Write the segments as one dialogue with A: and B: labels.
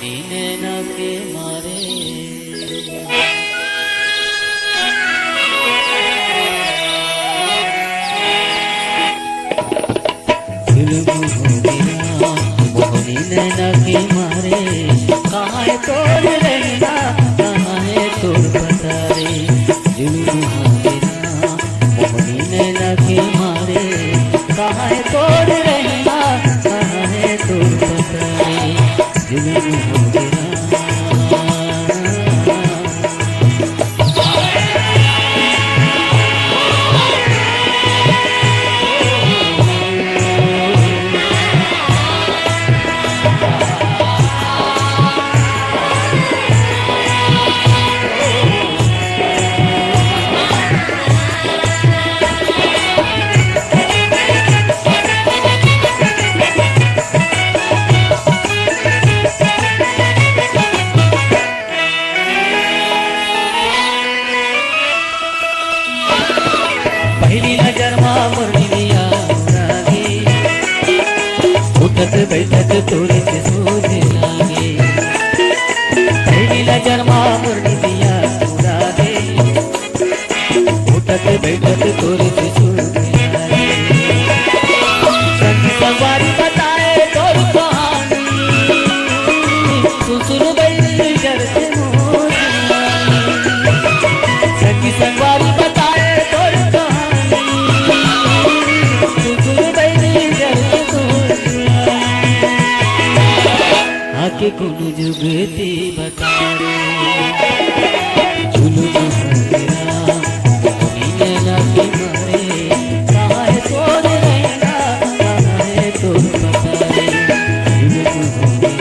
A: नैना के मारे जुल्म हो गया मोहनी नैना के मारे। कहाँ है तोड़ रहना कहाँ है तोड़ बता रे। जुल्म हो गया मोहनी नैना के मारे। कहाँ है तोड़ रहना कहाँ है तोड़ बता रे। जुल्म हो गया। पहली नजर माँ मुरलिया रागे उठत बैठत तोरे से सोने लागे। पहली नजर माँ मुरलिया रागे उठत बैठत तोरे से सोने लागे। संग सवारी बताए तोर कहानी सुन गई जरते मोर। संग सवारी बताए तोर आके कुल जुगती बता रे। जुल्म हो गया मोहनी नैना के मारे। कहाँ है तोड़ रहना कहाँ है तोड़ बता रे। जुल्म हो गया।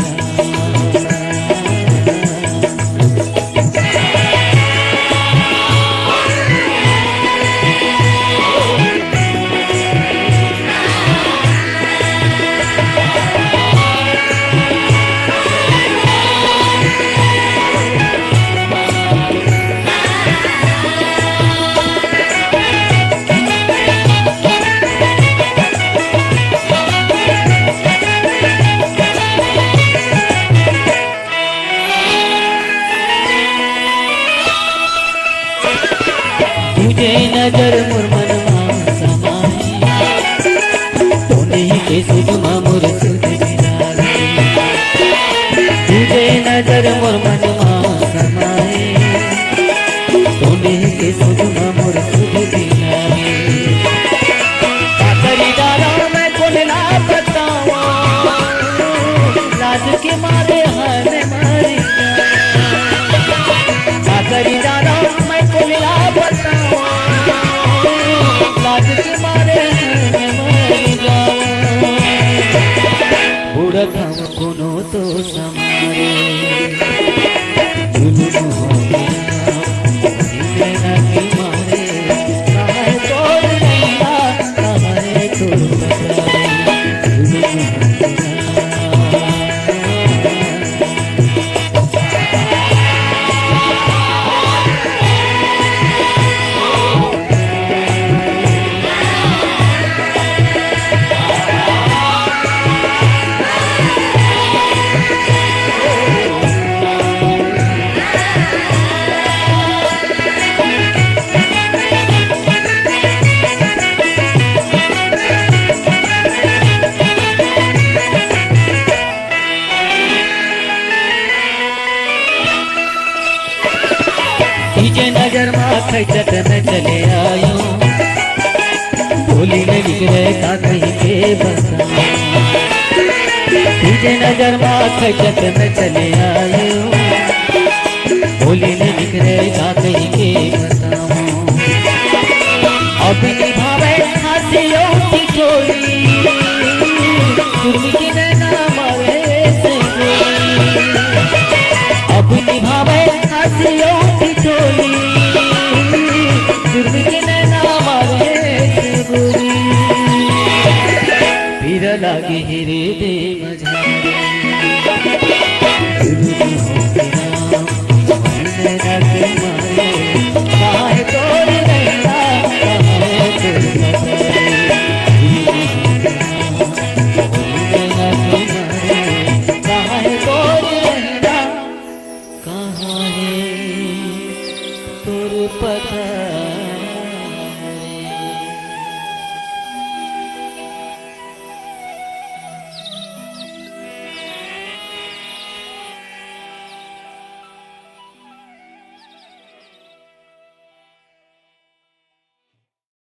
A: तुझे नजर मुरमन समाई तो नहीं के सुजमा मुर सुध बिरागे। तुझे नजर मुरमन समाई तो नहीं के सुजमा मुर सुध बिरागे। काकरी डाला मैं कोला बताऊं लाज के मारे हर मारी। काकरी डाला मैं कोला बताऊं लाज के मारे मर जाऊं। बुढ़त हम कोनो तो समारे। जुल्म हो गया मोहनी नैना के मारे। कहाँ है तोड़ रहना कहाँ है तोड़ बता रे। जुल्म हो गया। तुझे नजर माथे चटन चले आयो भोली में निकले का कहीं के बसा। तुझे नजर माथे चटन चले आयो भोली में निकले का कहीं के बसा। अब निभावे हंसियों की टोली जुर्म की नैना मारे से। अब निभावे हंसियों की टोली जुर्म की नैना मारे से गोरी। फिर लागे हिरे दे मझारे। जुल्म हो गया मोहनी नैना के मारे। कहाँ है तोड़ रहना कहाँ है तोड़ बता रे। जुल्म हो गया मोहनी नैना के मारे। तोर पता